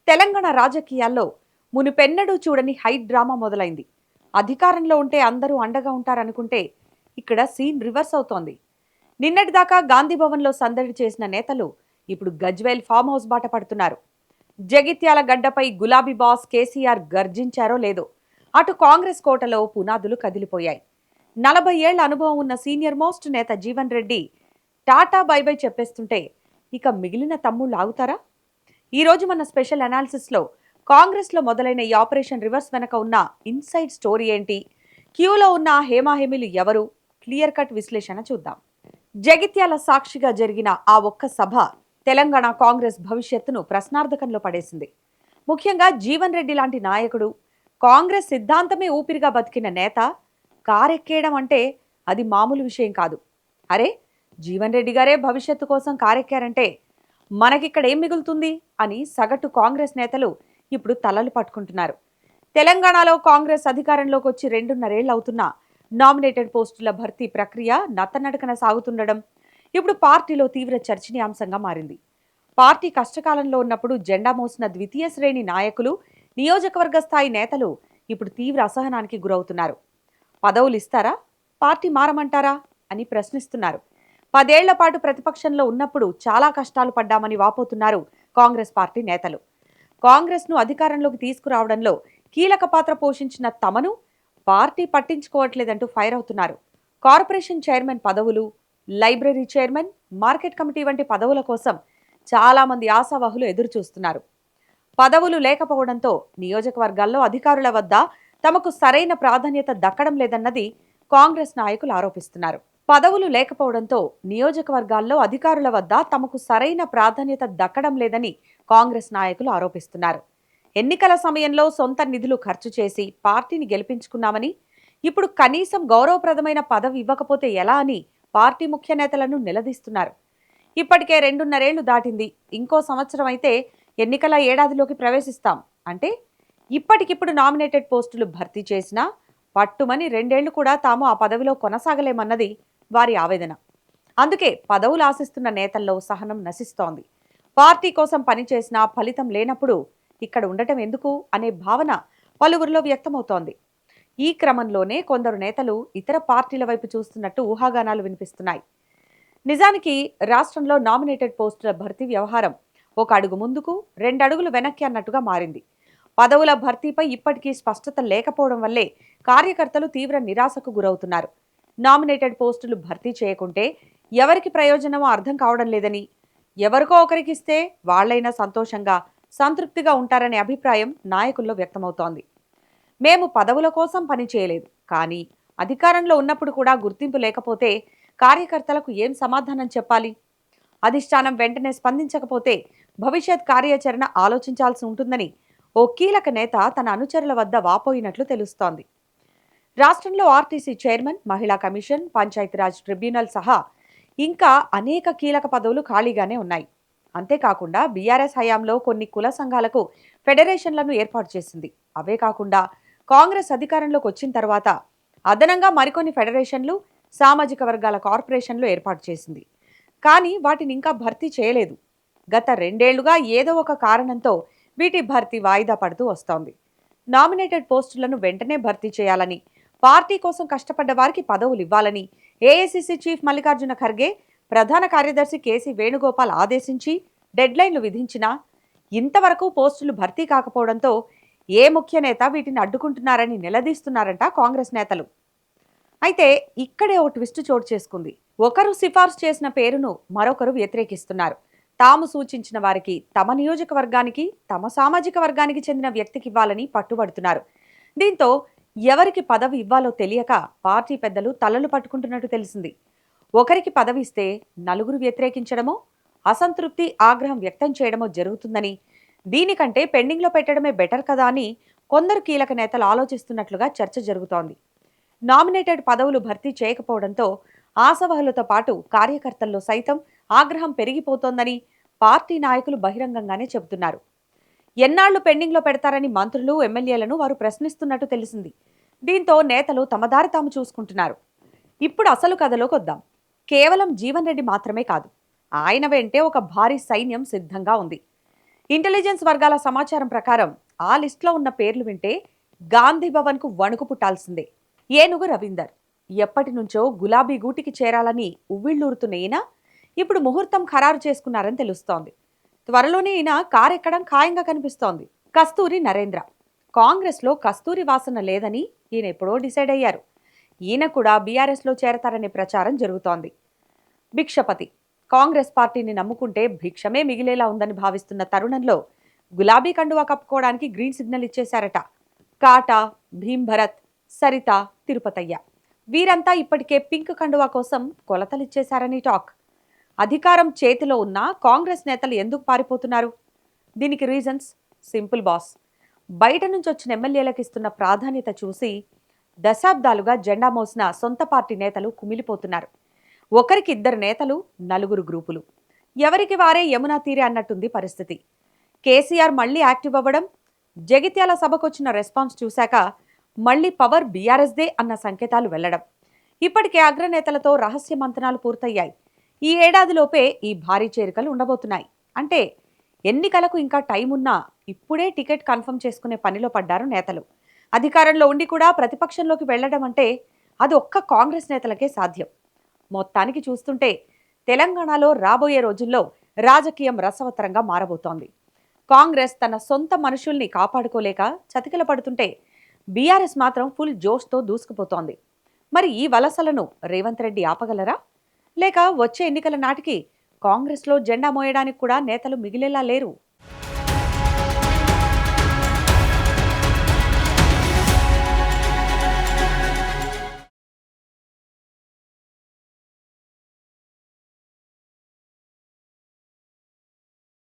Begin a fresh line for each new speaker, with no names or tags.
తెలంగాణ రాజకీయాల్లో మునుపెన్నడూ చూడని high drama మొదలైంది. అధికారంలో ఉంటే అందరూ అండగా ఉంటారనుకుంటే ఇక్కడ సీన్ రివర్స్ అవుతోంది. నిన్నటిదాకా గాంధీ భవన్లో సందడి చేసిన నేతలు ఇప్పుడు గజ్వేల్ ఫామ్ హౌస్ బాట పడుతున్నారు. జగిత్యాల గడ్డపై గులాబీ బాస్ కేసీఆర్ గర్జించారో లేదో అటు కాంగ్రెస్ కోటలో పునాదులు కదిలిపోయాయి. 40 ఏళ్ల అనుభవం ఉన్న సీనియర్ మోస్ట్ నేత Jeevan Reddy tata bye by చెప్పేస్తుంటే ఇక మిగిలిన తమ్ముళ్ళు ఆగుతారా? ఈ రోజు మన స్పెషల్ అనాలిసిస్లో కాంగ్రెస్లో మొదలైన ఈ ఆపరేషన్ రివర్స్ వెనక ఉన్న ఇన్సైడ్ స్టోరీ ఏంటి, క్యూలో ఉన్న హేమాహేమిలు ఎవరు, క్లియర్ కట్ విశ్లేషణ చూద్దాం. జగిత్యాల సాక్షిగా జరిగిన ఆ ఒక్క సభ తెలంగాణ కాంగ్రెస్ భవిష్యత్తును ప్రశ్నార్థకంలో పడేసింది. ముఖ్యంగా జీవన్ రెడ్డి లాంటి నాయకుడు, కాంగ్రెస్ సిద్ధాంతమే ఊపిరిగా బతికిన నేత కారెక్కేయడం అంటే అది మామూలు విషయం కాదు. అరే, జీవన్ రెడ్డి గారే భవిష్యత్తు కోసం కారెక్కారంటే మనకిక్కడ ఏం మిగులుతుంది అని సగటు కాంగ్రెస్ నేతలు ఇప్పుడు తలలు పట్టుకుంటున్నారు. తెలంగాణలో కాంగ్రెస్ అధికారంలోకి వచ్చి 2.5 అవుతున్నా నామినేటెడ్ పోస్టుల భర్తీ ప్రక్రియ నత్తనడకన సాగుతుండడం ఇప్పుడు పార్టీలో తీవ్ర చర్చనీయాంశంగా మారింది. పార్టీ కష్టకాలంలో ఉన్నప్పుడు జెండా మోసిన ద్వితీయ శ్రేణి నాయకులు, నియోజకవర్గ స్థాయి నేతలు ఇప్పుడు తీవ్ర అసహనానికి గురవుతున్నారు. పదవులు ఇస్తారా, పార్టీ మారమంటారా అని ప్రశ్నిస్తున్నారు. 10 ఏళ్ల పాటు ప్రతిపక్షంలో ఉన్నప్పుడు చాలా కష్టాలు పడ్డామని వాపోతున్నారు కాంగ్రెస్ పార్టీ నేతలు. కాంగ్రెస్ను అధికారంలోకి తీసుకురావడంలో కీలక పాత్ర పోషించిన తమను పార్టీ పట్టించుకోవట్లేదంటూ ఫైర్ అవుతున్నారు. కార్పొరేషన్ చైర్మన్ పదవులు, లైబ్రరీ చైర్మన్, మార్కెట్ కమిటీ వంటి పదవుల కోసం చాలా మంది ఆశావహులు ఎదురు చూస్తున్నారు. పదవులు లేకపోవడంతో నియోజకవర్గాల్లో అధికారుల వద్ద తమకు సరైన ప్రాధాన్యత దక్కడం లేదన్నది కాంగ్రెస్ నాయకులు ఆరోపిస్తున్నారు. పదవులు లేకపోవడంతో నియోజకవర్గాల్లో అధికారుల వద్ద తమకు సరైన ప్రాధాన్యత దక్కడం లేదని కాంగ్రెస్ నాయకులు ఆరోపిస్తున్నారు. ఎన్నికల సమయంలో సొంత నిధులు ఖర్చు చేసి పార్టీని గెలిపించుకున్నామని, ఇప్పుడు కనీసం గౌరవప్రదమైన పదవి ఇవ్వకపోతే ఎలా అని పార్టీ ముఖ్య నేతలను నిలదీస్తున్నారు. ఇప్పటికే 2.5 ఏళ్లు దాటింది. ఇంకో సంవత్సరం అయితే ఎన్నికల ఏడాదిలోకి ప్రవేశిస్తాం. అంటే ఇప్పటికిప్పుడు నామినేటెడ్ పోస్టులు భర్తీ చేసినా పట్టుమని 2 ఏళ్లు కూడా తాము ఆ పదవిలో కొనసాగలేమన్నది వారి ఆవేదన. అందుకే పదవులు ఆశిస్తున్న నేతల్లో సహనం నశిస్తోంది. పార్టీ కోసం పనిచేసినా ఫలితం లేనప్పుడు ఇక్కడ ఉండటం ఎందుకు అనే భావన పలువురిలో వ్యక్తమవుతోంది. ఈ క్రమంలోనే కొందరు నేతలు ఇతర పార్టీల వైపు చూస్తున్నట్టు ఊహాగానాలు వినిపిస్తున్నాయి. నిజానికి రాష్ట్రంలో నామినేటెడ్ పోస్టుల భర్తీ వ్యవహారం ఒక అడుగు ముందుకు 2 అడుగులు వెనక్కి అన్నట్టుగా మారింది. పదవుల భర్తీపై ఇప్పటికీ స్పష్టత లేకపోవడం వల్లే కార్యకర్తలు తీవ్ర నిరాశకు గురవుతున్నారు. నామినేటెడ్ పోస్టులు భర్తీ చేయకుంటే ఎవరికి ప్రయోజనమో అర్థం కావడం లేదని, ఎవరికో ఒకరికిస్తే వాళ్లైనా సంతోషంగా, సంతృప్తిగా ఉంటారనే అభిప్రాయం నాయకుల్లో వ్యక్తమవుతోంది. మేము పదవుల కోసం పని చేయలేదు, కానీ అధికారంలో ఉన్నప్పుడు కూడా గుర్తింపు లేకపోతే కార్యకర్తలకు ఏం సమాధానం చెప్పాలి? అధిష్టానం వెంటనే స్పందించకపోతే భవిష్యత్ కార్యాచరణ ఆలోచించాల్సి ఉంటుందని ఓ కీలక నేత తన అనుచరుల వద్ద వాపోయినట్లు తెలుస్తోంది. రాష్ట్రంలో ఆర్టీసీ చైర్మన్, మహిళా కమిషన్, పంచాయతీరాజ్ ట్రిబ్యునల్ సహా ఇంకా అనేక కీలక పదవులు ఖాళీగానే ఉన్నాయి. అంతేకాకుండా బీఆర్ఎస్ హయాంలో కొన్ని కుల సంఘాలకు ఫెడరేషన్లను ఏర్పాటు చేసింది. అవే కాకుండా కాంగ్రెస్ అధికారంలోకి వచ్చిన తర్వాత అదనంగా మరికొన్ని ఫెడరేషన్లు, సామాజిక వర్గాల కార్పొరేషన్లు ఏర్పాటు చేసింది. కానీ వాటిని ఇంకా భర్తీ చేయలేదు. గత 2 ఏళ్లుగా ఏదో ఒక కారణంతో వీటి భర్తీ వాయిదా పడుతూ వస్తోంది. నామినేటెడ్ పోస్టులను వెంటనే భర్తీ చేయాలని, పార్టీ కోసం కష్టపడ్డ వారికి పదవులు ఇవ్వాలని ఏఐసీసీ చీఫ్ మల్లికార్జున ఖర్గే, ప్రధాన కార్యదర్శి కేసీ వేణుగోపాల్ ఆదేశించి డెడ్లైన్లు విధించినా ఇంతవరకు పోస్టులు భర్తీ కాకపోవడంతో ఏ ముఖ్య నేత వీటిని అడ్డుకుంటున్నారని నిలదీస్తున్నారంట కాంగ్రెస్ నేతలు. అయితే ఇక్కడే ఓ ట్విస్ట్ చోటు చేసుకుంది. ఒకరు సిఫార్సు చేసిన పేరును మరొకరు వ్యతిరేకిస్తున్నారు. తాము సూచించిన వారికి, తమ నియోజకవర్గానికి, తమ సామాజిక వర్గానికి చెందిన వ్యక్తికి ఇవ్వాలని పట్టుబడుతున్నారు. దీంతో ఎవరికి పదవి ఇవ్వాలో తెలియక పార్టీ పెద్దలు తలలు పట్టుకుంటున్నట్టు తెలిసింది. ఒకరికి పదవి ఇస్తే నలుగురు వ్యతిరేకించడమో, అసంతృప్తి, ఆగ్రహం వ్యక్తం చేయడమో జరుగుతుందని, దీనికంటే పెండింగ్లో పెట్టడమే బెటర్ కదా అని కొందరు కీలక నేతలు ఆలోచిస్తున్నట్లుగా చర్చ జరుగుతోంది. నామినేటెడ్ పదవులు భర్తీ చేయకపోవడంతో ఆశావహులతో పాటు కార్యకర్తల్లో సైతం ఆగ్రహం పెరిగిపోతోందని పార్టీ నాయకులు బహిరంగంగానే చెబుతున్నారు. ఎన్నాళ్లు పెండింగ్లో పెడతారని మంత్రులు, ఎమ్మెల్యేలను వారు ప్రశ్నిస్తున్నట్టు తెలిసింది. దీంతో నేతలు తమ దారి తాము చూసుకుంటున్నారు. ఇప్పుడు అసలు కథలోకి వద్దాం. కేవలం జీవన్ రెడ్డి మాత్రమే కాదు, ఆయన వెంటే ఒక భారీ సైన్యం సిద్ధంగా ఉంది. ఇంటెలిజెన్స్ వర్గాల సమాచారం ప్రకారం ఆ లిస్టులో ఉన్న పేర్లు వింటే గాంధీ భవన్కు వణుకు పుట్టాల్సిందే. ఏనుగు రవీందర్ ఎప్పటి నుంచో గులాబీ గూటికి చేరాలని ఉవ్విళ్లూరుతున్న ఈయన ఇప్పుడు ముహూర్తం ఖరారు చేసుకున్నారని తెలుస్తోంది. త్వరలోనే ఈయన కారెక్కడం ఖాయంగా కనిపిస్తోంది. కస్తూరి నరేంద్ర కాంగ్రెస్లో కస్తూరి వాసన లేదని ఈయన ఎప్పుడో డిసైడ్ అయ్యారు. ఈయన కూడా బీఆర్ఎస్లో చేరతారనే ప్రచారం జరుగుతోంది. భిక్షపతి కాంగ్రెస్ పార్టీని నమ్ముకుంటే భిక్షమే మిగిలేలా ఉందని భావిస్తున్న తరుణంలో గులాబీ కండువా కప్పుకోవడానికి గ్రీన్ సిగ్నల్ ఇచ్చేశారట. కాటా, భీంభరత్, సరిత, తిరుపతయ్య వీరంతా ఇప్పటికే పింక్ కండువా కోసం కొలతలిచ్చేశారని టాక్. అధికారం చేతిలో ఉన్న కాంగ్రెస్ నేతలు ఎందుకు పారిపోతున్నారు? దీనికి రీజన్స్ సింపుల్ బాస్. బయట నుంచి వచ్చిన ఎమ్మెల్యేలకు ఇస్తున్న ప్రాధాన్యత చూసి దశాబ్దాలుగా జెండా మోసిన సొంత పార్టీ నేతలు కుమిలిపోతున్నారు. ఒకరికి ఇద్దరు నేతలు, నలుగురు గ్రూపులు. ఎవరికి వారే యమునా తీరే అన్నట్టుంది పరిస్థితి. కేసీఆర్ మళ్లీ యాక్టివ్ అవ్వడం, జగిత్యాల సభకొచ్చిన రెస్పాన్స్ చూశాక మళ్లీ పవర్ బీఆర్ఎస్దే అన్న సంకేతాలు వెళ్లడం. ఇప్పటికే అగ్రనేతలతో రహస్య మంతనాలు పూర్తయ్యాయి. ఈ ఏడాదిలోపే ఈ భారీ చేరికలు ఉండబోతున్నాయి. అంటే ఎన్నికలకు ఇంకా టైం ఉన్నా ఇప్పుడే టికెట్ కన్ఫర్మ్ చేసుకునే పనిలో పడ్డారు నేతలు. అధికారంలో ఉండి కూడా ప్రతిపక్షంలోకి వెళ్లడం అంటే అది ఒక్క కాంగ్రెస్ నేతలకే సాధ్యం. మొత్తానికి చూస్తుంటే తెలంగాణలో రాబోయే రోజుల్లో రాజకీయం రసవత్తరంగా మారబోతోంది. కాంగ్రెస్ తన సొంత మనుషుల్ని కాపాడుకోలేక చతికిల పడుతుంటే బీఆర్ఎస్ మాత్రం ఫుల్ జోష్తో దూసుకుపోతోంది. మరి ఈ వలసలను రేవంత్ రెడ్డి ఆపగలరా? లేక వచ్చే ఎన్నికల నాటికి కాంగ్రెస్లో జెండా మోయడానికి కూడా నేతలు మిగిలేలా లేరు?